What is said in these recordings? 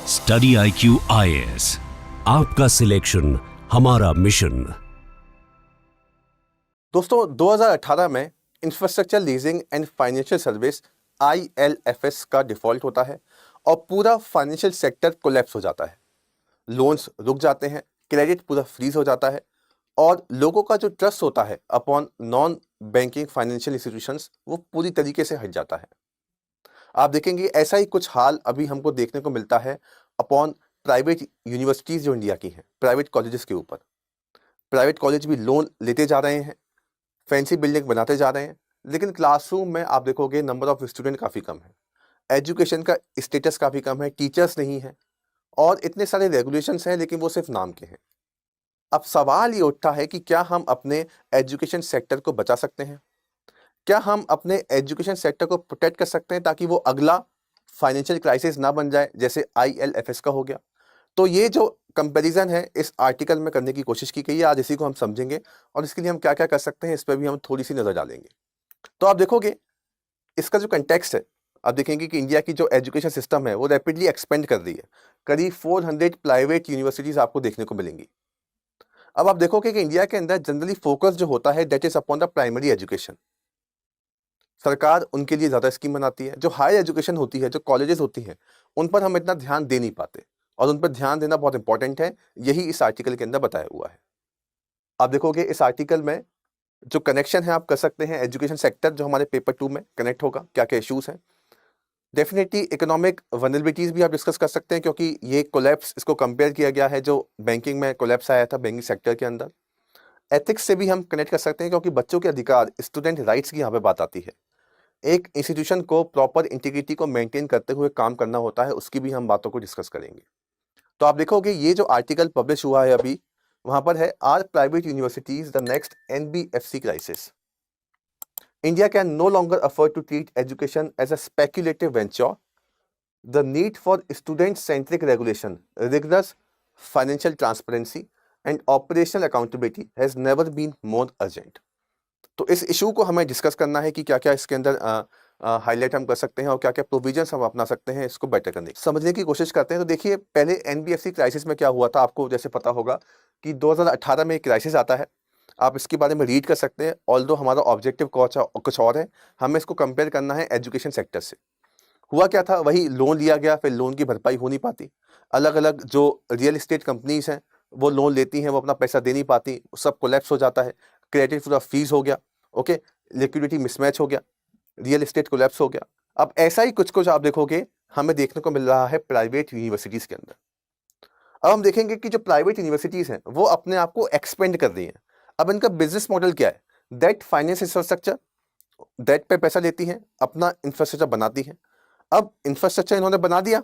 Study IQ IAS, आपका selection हमारा मिशन। दोस्तों 2018 में infrastructure leasing and financial service ILFS का डिफॉल्ट होता है और पूरा फाइनेंशियल सेक्टर कोलैप्स हो जाता है। लोन्स रुक जाते हैं, क्रेडिट पूरा फ्रीज हो जाता है और लोगों का जो ट्रस्ट होता है upon non banking financial institutions वो पूरी तरीके से हट जाता है। आप देखेंगे ऐसा ही कुछ हाल अभी हमको देखने को मिलता है अपॉन प्राइवेट यूनिवर्सिटीज़ जो इंडिया की हैं, प्राइवेट कॉलेजेस के ऊपर। प्राइवेट कॉलेज भी लोन लेते जा रहे हैं, फैंसी बिल्डिंग बनाते जा रहे हैं, लेकिन क्लासरूम में आप देखोगे नंबर ऑफ स्टूडेंट काफ़ी कम है, एजुकेशन का स्टेटस काफ़ी कम है, टीचर्स नहीं हैं और इतने सारे रेगुलेशंस हैं लेकिन वो सिर्फ नाम के हैं। अब सवाल ये उठता है कि क्या हम अपने एजुकेशन सेक्टर को बचा सकते हैं? क्या हम अपने एजुकेशन सेक्टर को प्रोटेक्ट कर सकते हैं ताकि वो अगला फाइनेंशियल क्राइसिस ना बन जाए जैसे ILFS का हो गया? तो ये जो कंपैरिजन है इस आर्टिकल में करने की कोशिश की गई है, आज इसी को हम समझेंगे और इसके लिए हम क्या-क्या कर सकते हैं इस पे भी हम थोड़ी सी नज़र डालेंगे। तो आप देखोगे इसका जो कंटेक्स्ट है, आप देखेंगे कि इंडिया की जो एजुकेशन सिस्टम है वो रैपिडली एक्सपेंड कर रही है। करीब 400 प्राइवेट यूनिवर्सिटीज़ आपको देखने को मिलेंगी। अब आप देखोगे कि इंडिया के अंदर जनरली फोकस जो होता है that is upon the primary education. सरकार उनके लिए ज़्यादा स्कीम बनाती है। जो हायर एजुकेशन होती है, जो कॉलेजेस होती हैं, उन पर हम इतना ध्यान दे नहीं पाते और उन पर ध्यान देना बहुत इंपॉर्टेंट है। यही इस आर्टिकल के अंदर बताया हुआ है। आप देखोगे इस आर्टिकल में जो कनेक्शन है आप कर सकते हैं एजुकेशन सेक्टर जो हमारे पेपर 2 में कनेक्ट होगा, क्या-क्या इश्यूज़ हैं। डेफिनेटली इकोनॉमिक वल्नरेबिलिटीज़ भी आप डिस्कस कर सकते हैं क्योंकि ये कोलैप्स इसको कंपेयर किया गया है जो बैंकिंग में कोलैप्स आया था बैंकिंग सेक्टर के अंदर। एथिक्स से भी हम कनेक्ट कर सकते हैं क्योंकि बच्चों के अधिकार, स्टूडेंट राइट्स की यहाँ पे बात आती है। एक इंस्टीट्यूशन को प्रॉपर इंटीग्रिटी को मेंटेन करते हुए काम करना होता है, उसकी भी हम बातों को डिस्कस करेंगे। तो आप देखोगे ये जो आर्टिकल पब्लिश हुआ है अभी, वहां पर है are private universities the next NBFC crisis. India can no longer afford to treat education as a speculative venture. The need for student centric regulation, rigorous financial transparency and operational accountability has never been more urgent. तो इस issue को हमें discuss करना है कि क्या-क्या इसके अंदर हाईलाइट हम कर सकते हैं और क्या-क्या प्रोविजंस हम अपना सकते हैं इसको बेटर करने की। समझने की कोशिश करते हैं। तो देखिए पहले NBFC क्राइसिस में क्या हुआ था आपको जैसे पता होगा कि 2018 में एक क्राइसिस आता है। आप इसके बारे में रीड कर सकते हैं। ऑल्दो हमारा ऑब्जेक्टिव कुछ और है, हमें इसको कंपेयर करना है एजुकेशन सेक्टर से। हुआ क्या था, वही लोन लिया गया, फिर लोन की भरपाई हो नहीं पाती। अलग-अलग जो रियल एस्टेट कंपनीज़ हैं, वो लोन लेती हैं, वो अपना पैसा दे नहीं पाती, सब कोलैप्स हो जाता है। क्रेडिट पूरा फ्रीज़ हो गया, ओके, लिक्विडिटी मिसमैच हो गया, रियल एस्टेट कोलैप्स हो गया। अब ऐसा ही कुछ-कुछ आप देखोगे हमें देखने को मिल रहा है प्राइवेट यूनिवर्सिटीज़ के अंदर। अब हम देखेंगे कि जो प्राइवेट यूनिवर्सिटीज़ हैं, वो अपने आप को एक्सपेंड कर रही हैं। अब इनका बिज़नेस मॉडल क्या है? दैट फाइनेंस इंफ्रास्ट्रक्चर, डेट पे पैसा लेती हैं, अपना इंफ्रास्ट्रक्चर बनाती हैं। अब इंफ्रास्ट्रक्चर इन्होंने बना दिया,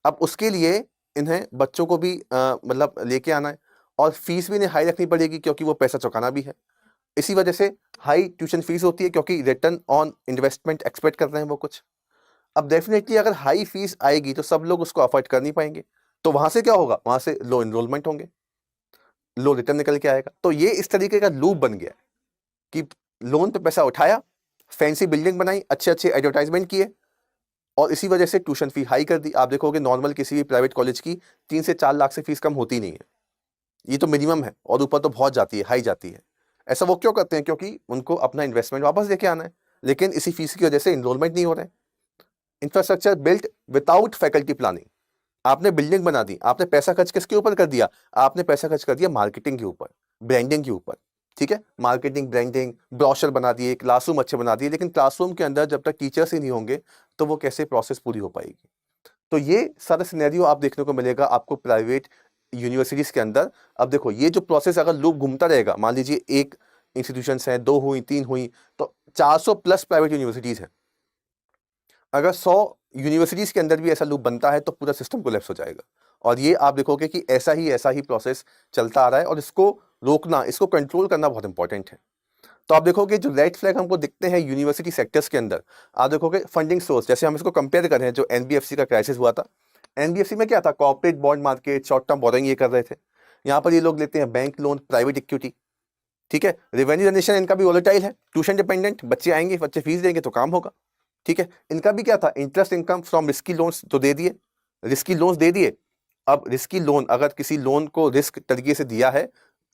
अब उसके लिए इन्हें बच्चों को भी मतलब लेके आना है और फीस भी इन्हें हाई रखनी पड़ेगी क्योंकि वो पैसा चुकाना भी है। इसी वजह से हाई ट्यूशन फीस होती है क्योंकि रिटर्न ऑन इन्वेस्टमेंट एक्सपेक्ट कर रहे हैं वो कुछ। अब डेफिनेटली अगर हाई फीस आएगी तो सब लोग उसको अफोर्ड कर नहीं पाएंगे, तो वहां से क्या होगा, वहां से लो एनरोलमेंट होंगे, लो रिटर्न निकल के आएगा। तो ये इस तरीके का लूप बन गया कि लोन पे पैसा उठाया, फैंसी बिल्डिंग बनाई, अच्छे अच्छे एडवर्टाइजमेंट किए और इसी वजह से ट्यूशन फी हाई कर दी। आप देखोगे नॉर्मल किसी भी प्राइवेट कॉलेज की 3 से 4 लाख से फीस कम होती नहीं है, ये तो मिनिमम है और ऊपर तो बहुत जाती है, हाई जाती है। ऐसा वो क्यों करते हैं? क्योंकि उनको अपना इन्वेस्टमेंट वापस लेके आना है, लेकिन इसी फीस की वजह से इनरोलमेंट नहीं हो रहे। Infrastructure built without faculty planning. आपने बिल्डिंग बना दी, आपने पैसा खर्च किसके ऊपर कर दिया? आपने पैसा खर्च कर दिया मार्केटिंग के ऊपर, ब्रांडिंग के ऊपर। ठीक है, मार्केटिंग, ब्रांडिंग, ब्रोशर बना दिए, क्लासरूम अच्छे बना दिए, लेकिन क्लासरूम के अंदर जब तक टीचर्स ही नहीं होंगे तो वो कैसे प्रोसेस पूरी हो पाएगी? तो ये सारा सिनेरियो आप देखने को मिलेगा आपको प्राइवेट यूनिवर्सिटीज के अंदर। अब देखो ये जो प्रोसेस अगर लूप घूमता रहेगा, मान लीजिए एक इंस्टीट्यूशंस हैं, 2 हुई, 3 हुई, तो 400 प्लस प्राइवेट यूनिवर्सिटीज हैं। अगर 100 यूनिवर्सिटीज के अंदर भी ऐसा लूप बनता है तो पूरा सिस्टम कोलैप्स हो जाएगा। और ये आप देखोगे कि ऐसा ही प्रोसेस चलता आ रहा है और इसको रोकना, इसको कंट्रोल करना बहुत इंपॉर्टेंट है। तो आप देखोगे जो रेड फ्लैग हमको दिखते हैं यूनिवर्सिटी सेक्टर्स के अंदर, आप देखोगे फंडिंग सोर्स, जैसे हम इसको कंपेयर कर रहे हैं जो NBFC का क्राइसिस हुआ था। NBFC में क्या था? Corporate bond market, short term borrowing ये कर रहे थे। यहाँ पर ये लोग लेते हैं बैंक लोन, प्राइवेट इक्विटी। ठीक है, रेवेन्यू जनरेशन इनका भी वोलेटाइल है, ट्यूशन डिपेंडेंट, बच्चे आएंगे, बच्चे फीस देंगे तो काम होगा। ठीक है, इनका भी क्या था? Interest income from risky loans तो दे दिए, रिस्की लोन्स दे दिए। अब रिस्की लोन, अगर किसी लोन को रिस्क तरीके से दिया है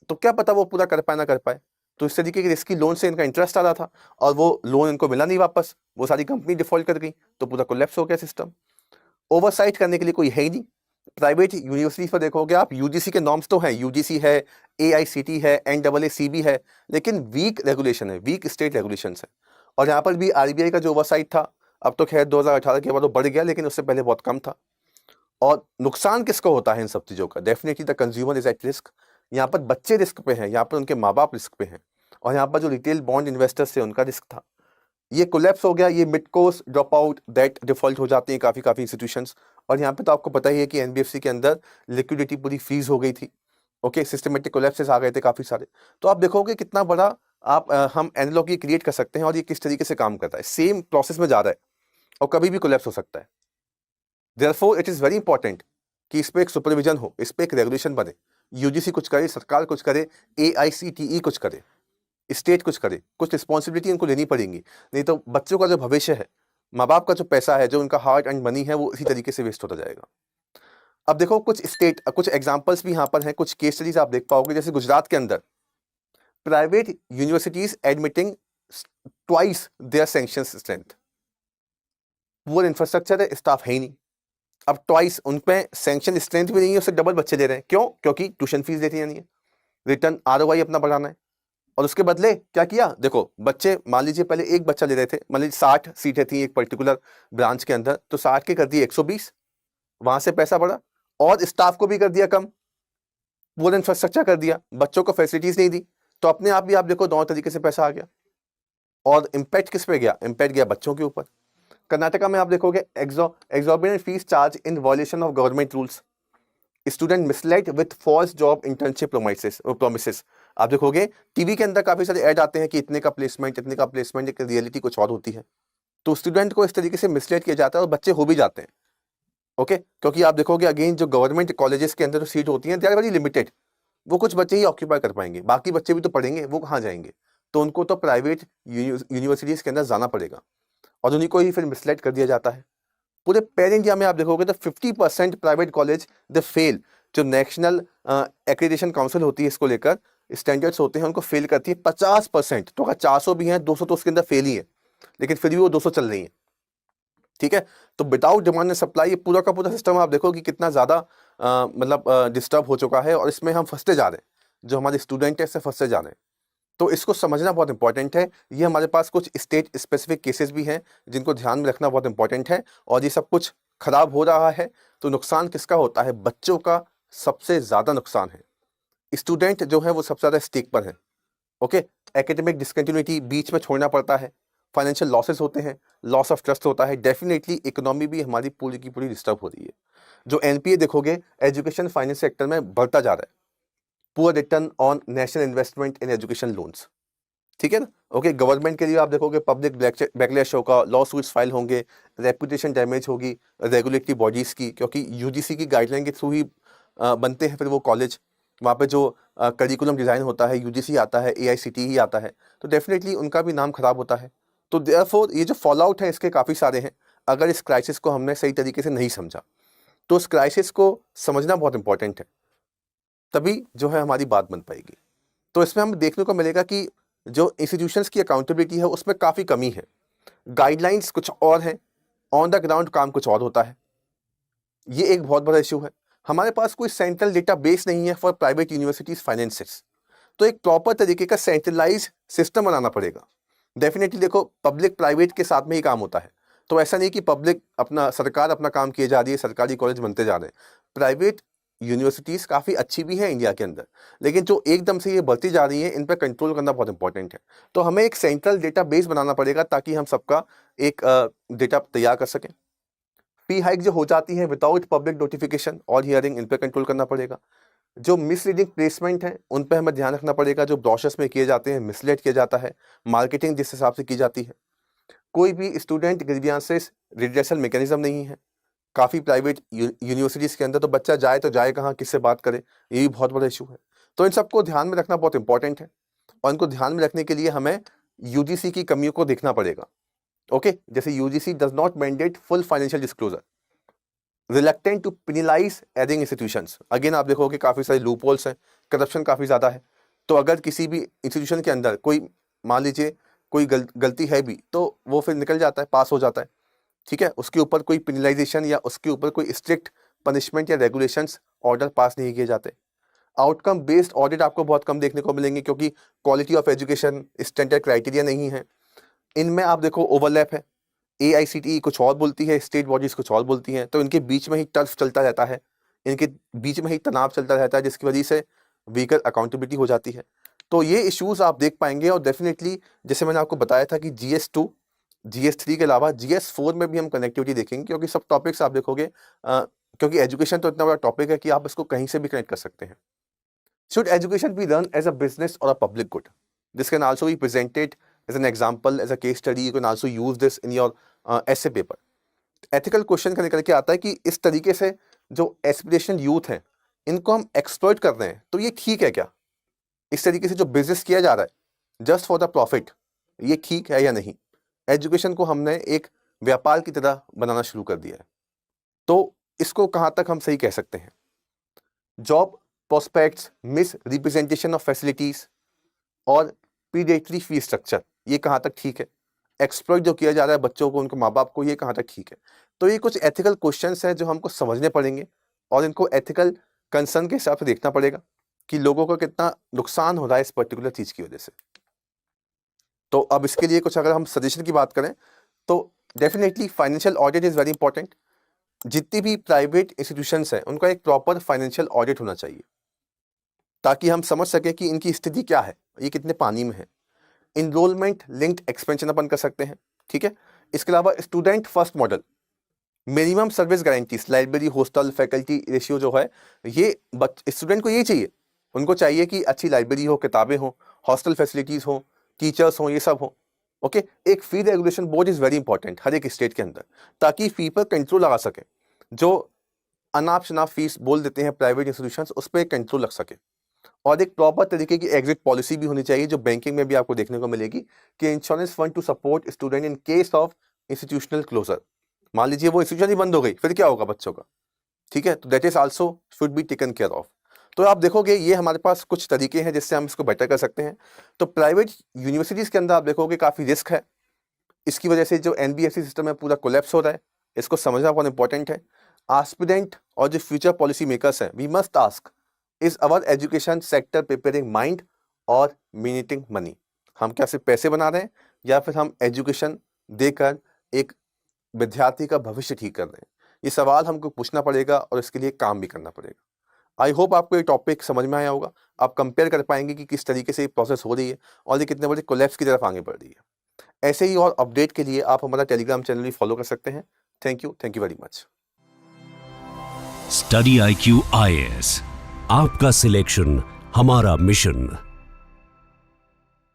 तो क्या पता वो पूरा कर पाए ना कर पाए। तो इस तरीके के रिस्की लोन से इनका इंटरेस्ट आ रहा था और वो लोन इनको मिला नहीं वापस, वो सारी कंपनी डिफॉल्ट कर गई, तो पूरा कोलैप्स हो गया सिस्टम। ओवरसाइट करने के लिए कोई है ही नहीं। प्राइवेट यूनिवर्सिटी पर देखोगे आप, यूजीसी के नॉर्म्स तो हैं, यूजीसी है, एआईसीटी है, एनएएसीबी है, लेकिन वीक रेगुलेशन है, वीक स्टेट रेगुलेशन है। और यहाँ पर भी आरबीआई का जो ओवरसाइट था, अब तो खैर 2018 के बाद वो बढ़ गया, लेकिन उससे पहले बहुत कम था। और नुकसान किसको होता है इन सब चीज़ों का? Definitely the consumer is at risk. यहाँ पर बच्चे रिस्क पे हैं, यहाँ पर उनके माँ बाप रिस्क पे हैं, और यहाँ पर जो रिटेल बॉन्ड इन्वेस्टर्स थे उनका रिस्क था। ये कोलैप्स हो गया, ये mid course drop out, that default हो जाते हैं काफ़ी इंस्टीट्यूशंस। और यहाँ पे तो आपको पता ही है कि एनबीएफसी के अंदर लिक्विडिटी पूरी फ्रीज हो गई थी। ओके, सिस्टमेटिक कोलैप्सेस आ गए थे काफ़ी सारे। तो आप देखोगे कितना बड़ा हम एनालॉग ये क्रिएट कर सकते हैं और ये किस तरीके से काम करता है, सेम प्रोसेस में जा रहा है और कभी भी कोलैप्स हो सकता है। Therefore it is very important कि इस पर एक सुपरविजन हो, इस पर एक रेगुलेशन बने, यूजीसी कुछ करे, सरकार कुछ करे, एआईसीटीई कुछ करे, स्टेट कुछ करे, कुछ रिस्पॉन्सिबिलिटी उनको लेनी पड़ेंगी। नहीं तो बच्चों का जो भविष्य है, माँ बाप का जो पैसा है, जो उनका हार्ड एंड मनी है, वो इसी तरीके से वेस्ट होता जाएगा। अब देखो कुछ स्टेट, कुछ एग्जांपल्स भी यहाँ पर हैं, कुछ केस स्टडीज आप देख पाओगे। जैसे गुजरात के अंदर private universities admitting twice their sanction strength. वो इंफ्रास्ट्रक्चर है, स्टाफ है ही नहीं। अब ट्वाइस उन पे सैंक्शन स्ट्रेंथ भी नहीं है, उससे डबल बच्चे ले रहे हैं। क्यों? क्योंकि ट्यूशन फीस देती नहीं है, रिटर्न आरओआई अपना बढ़ाना है। और उसके बदले क्या किया? देखो बच्चे, मान लीजिए पहले एक बच्चा ले रहे थे, मान लीजिए 60 सीटें थी एक पर्टिकुलर ब्रांच के अंदर, तो 60 के कर दिए 120, वहां से पैसा बढ़ा, और स्टाफ को भी कर दिया कम, वो इंफ्रास्ट्रक्चर कर दिया, बच्चों को फैसिलिटीज नहीं दी, तो अपने आप भी आप देखो दोनों तरीके से पैसा आ गया। और इम्पैक्ट किस पे गया? इम्पैक्ट गया बच्चों के ऊपर। कर्नाटका में आप देखोगे exorbitant fees charge in violation of government rules, student misled with false job internship promises. आप देखोगे टीवी के अंदर काफी सारे ऐड आते हैं कि इतने का प्लेसमेंट, इतने का प्लेसमेंट, एक रियलिटी कुछ और होती है। तो स्टूडेंट को इस तरीके से मिसलेड किया जाता है और बच्चे हो भी जाते हैं। ओके, क्योंकि आप देखोगे अगेन जो गवर्नमेंट कॉलेजेस के अंदर जो सीट होती हैं दे आर वेरी लिमिटेड, वो कुछ बच्चे ही ऑक्यूपाई कर पाएंगे, बाकी बच्चे भी तो पढ़ेंगे, वो कहाँ जाएंगे? तो उनको तो प्राइवेट यूनिवर्सिटीज के अंदर जाना पड़ेगा, और उन्हीं को ही फिर मिसलेड कर दिया जाता है। पूरे पैन इंडिया में आप देखोगे तो 50% प्राइवेट कॉलेज दे फेल। जो नेशनल एक्रेडिटेशन काउंसिल होती है इसको लेकर स्टैंडर्ड्स होते हैं, उनको फेल करती है 50%। तो अगर 400 भी हैं, 200 तो उसके अंदर फेल ही है, लेकिन फिर भी वो 200 चल रही है। ठीक है, तो विदाउट डिमांड एंड सप्लाई ये पूरा का पूरा सिस्टम आप देखो कि कितना ज़्यादा मतलब डिस्टर्ब हो चुका है, और इसमें हम फंसते जा रहे हैं, जो हमारे स्टूडेंट है इससे फंसते जा रहे हैं। तो इसको समझना बहुत इंपॉर्टेंट है। ये हमारे पास कुछ स्टेट स्पेसिफिक केसेस भी हैं जिनको ध्यान में रखना बहुत इंपॉर्टेंट है। और ये सब कुछ खराब हो रहा है तो नुकसान किसका होता है? बच्चों का सबसे ज़्यादा नुकसान है। स्टूडेंट जो है वो सबसे ज़्यादा स्टेक पर है। ओके, एकेडमिक डिसकंटिन्यूटी बीच में छोड़ना पड़ता है, फाइनेंशियल लॉसेस होते हैं, लॉस ऑफ ट्रस्ट होता है, डेफिनेटली इकोनॉमी भी हमारी पूरी की पूरी डिस्टर्ब हो रही है। जो एनपीए देखोगे एजुकेशन फाइनेंस सेक्टर में बढ़ता जा रहा है, poor return on national investment in education loans. ठीक है ना? ओके, गवर्नमेंट के लिए आप देखोगे पब्लिक बैकलैश होगा, लॉ सूट्स फाइल होंगे, रेपुटेशन डैमेज होगी रेगुलेटरी बॉडीज़ की, क्योंकि यूजीसी की गाइडलाइन के थ्रू ही बनते हैं फिर वो कॉलेज। वहाँ पे जो करिकुलम डिज़ाइन होता है यूजीसी आता है, एआईसीटीई आता है, तो डेफिनेटली उनका भी नाम खराब होता है। तो देयरफॉर ये जो फॉल आउट है इसके काफ़ी सारे हैं। अगर इस क्राइसिस को हमने सही तरीके से नहीं समझा, तो उस क्राइसिस को समझना बहुत इंपॉर्टेंट है, तभी जो है हमारी बात बन पाएगी। तो इसमें हमें देखने को मिलेगा कि जो इंस्टीट्यूशंस की अकाउंटेबिलिटी है उसमें काफ़ी कमी है, गाइडलाइंस कुछ और हैं, ऑन द ग्राउंड काम कुछ और होता है। ये एक बहुत बड़ा इशू है। हमारे पास कोई सेंट्रल डेटा बेस नहीं है फॉर प्राइवेट यूनिवर्सिटीज फाइनेंसेस, तो एक प्रॉपर तरीके का सेंट्रलाइज सिस्टम बनाना पड़ेगा। डेफिनेटली देखो पब्लिक प्राइवेट के साथ में ही काम होता है, तो ऐसा नहीं कि पब्लिक अपना, सरकार अपना काम किए जा रही है, सरकारी कॉलेज बनते जा रहे हैं। प्राइवेट यूनिवर्सिटीज़ काफ़ी अच्छी भी है इंडिया के अंदर, लेकिन जो एकदम से ये बढ़ती जा रही है इन पर कंट्रोल करना बहुत इंपॉर्टेंट है। तो हमें एक सेंट्रल डेटा बेस बनाना पड़ेगा ताकि हम सबका एक डेटा तैयार कर सकें। फी हाइक जो हो जाती है विदाउट पब्लिक नोटिफिकेशन और हियरिंग, इन पर कंट्रोल करना पड़ेगा। जो मिसलीडिंग प्लेसमेंट है उन पर हमें ध्यान रखना पड़ेगा, जो ब्रोशर्स में किए जाते हैं, मिसलेड किया जाता है, मार्केटिंग जिस हिसाब से की जाती है। कोई भी स्टूडेंट ग्रीवियंसेस रिड्रेसल मैकेनिज्म नहीं है काफ़ी प्राइवेट यूनिवर्सिटीज़ के अंदर। तो बच्चा जाए तो जाए कहाँ, किससे बात करे, ये भी बहुत बड़ा इशू है। तो इन सबको ध्यान में रखना बहुत इंपॉर्टेंट है, और इनको ध्यान में रखने के लिए हमें यूजीसी की कमियों को देखना पड़ेगा। ओके, जैसे UGC does not mandate full financial disclosure, reluctant to penalise erring institutions. Again आप देखोगे काफ़ी सारे लूप होल्स हैं, करप्शन काफ़ी ज़्यादा है। तो अगर किसी भी इंस्टीट्यूशन के अंदर कोई मान लीजिए कोई गलती है भी तो वो फिर निकल जाता है, पास हो जाता है, ठीक है। उसके ऊपर कोई पेनलाइजेशन या उसके ऊपर कोई स्ट्रिक्ट पनिशमेंट या रेगुलेशंस ऑर्डर पास नहीं किए जाते। आउटकम बेस्ड ऑडिट आपको बहुत कम देखने को मिलेंगे क्योंकि quality of education standard criteria नहीं है। इनमें आप देखो ओवरलैप है, AICTE कुछ और बोलती है, स्टेट बॉडीज कुछ और बोलती हैं, तो इनके बीच में ही टर्फ चलता रहता है, इनके बीच में ही तनाव चलता रहता है, जिसकी वजह से वीकर अकाउंटेबिलिटी हो जाती है। तो ये इश्यूज आप देख पाएंगे। और डेफिनेटली जैसे मैंने आपको बताया था कि GS2 GS3 के अलावा GS4 में भी हम कनेक्टिविटी देखेंगे, क्योंकि सब टॉपिक्स आप देखोगे क्योंकि एजुकेशन तो इतना बड़ा टॉपिक है कि आप इसको कहीं से भी कनेक्ट कर सकते हैं। Should education be run as a business or a public good? This can also be presented as an example, as a case study. You can also use this in your essay paper. Ethical question का निकल के आता है कि इस तरीके से जो एस्पिरेशनल यूथ हैं इनको हम एक्सप्लॉइट कर रहे हैं, तो ये ठीक है क्या? इस तरीके से जो बिजनेस किया जा रहा है जस्ट फॉर द प्रॉफिट, ये ठीक है या नहीं? एजुकेशन को हमने एक व्यापार की तरह बनाना शुरू कर दिया है, तो इसको कहाँ तक हम सही कह सकते हैं? Job prospects, miss representation of facilities और प्रीडेटरी फी स्ट्रक्चर, ये कहाँ तक ठीक है? एक्सप्लॉइट जो किया जा रहा है बच्चों को, उनको माँ बाप को, ये कहाँ तक ठीक है? तो ये कुछ एथिकल क्वेश्चंस हैं जो हमको समझने पड़ेंगे और इनको एथिकल कंसर्न के हिसाब से देखना पड़ेगा कि लोगों को कितना नुकसान हो रहा है इस पर्टिकुलर चीज की वजह से। तो अब इसके लिए कुछ अगर हम सजेशन की बात करें तो definitely financial audit is very important. जितनी भी प्राइवेट इंस्टीट्यूशंस हैं उनका एक प्रॉपर फाइनेंशियल ऑडिट होना चाहिए ताकि हम समझ सकें कि इनकी स्थिति क्या है, ये कितने पानी में है। इनरोलमेंट लिंक्ड एक्सपेंशन अपन कर सकते हैं, ठीक है। इसके अलावा student first model, minimum service guarantees, library, hostel, faculty ratio जो है, ये स्टूडेंट को ये चाहिए। उनको चाहिए कि अच्छी लाइब्रेरी हो, किताबें हो, हॉस्टल फैसिलिटीज हो, टीचर्स हो, ये सब हो। ओके, एक fee regulation board is very important हर एक स्टेट के अंदर, ताकि फी पर कंट्रोल लगा सके। जो अनाप शनाप फीस बोल देते हैं प्राइवेट इंस्टीट्यूशंस, उस पर कंट्रोल लग सके। और एक प्रॉपर तरीके की एग्जिट पॉलिसी भी होनी चाहिए, जो बैंकिंग में भी आपको देखने को मिलेगी कि insurance fund to support student in case of institutional closure. मान लीजिए वो इंस्टीट्यूशन ही बंद हो गई, फिर क्या होगा बच्चों का, ठीक है। तो that is also should be taken care of. तो आप देखोगे ये हमारे पास कुछ तरीके हैं जिससे हम इसको बेटर कर सकते हैं। तो प्राइवेट यूनिवर्सिटीज के अंदर आप देखोगे काफी रिस्क है, इसकी वजह से जो NBFC सिस्टम है पूरा कोलैप्स हो रहा है, इसको समझना बहुत इंपॉर्टेंट है। एस्पिरेंट और जो फ्यूचर पॉलिसी मेकर्स हैं, we must ask, is our education sector preparing mind और मिनिटिंग मनी? हम क्या सिर्फ पैसे बना रहे हैं या फिर हम एजुकेशन देकर एक विद्यार्थी का भविष्य ठीक कर रहे हैं? ये सवाल हमको पूछना पड़ेगा और इसके लिए काम भी करना पड़ेगा। आई होप आपको ये टॉपिक समझ में आया होगा। आप कंपेयर कर पाएंगे कि किस तरीके से ये प्रोसेस हो रही है और ये कितने बड़े कोलैप्स की तरफ आगे बढ़ रही है। ऐसे ही और अपडेट के लिए आप हमारा टेलीग्राम चैनल भी फॉलो कर सकते हैं। Thank you very much. Study IQ IAS, आपका सिलेक्शन हमारा मिशन।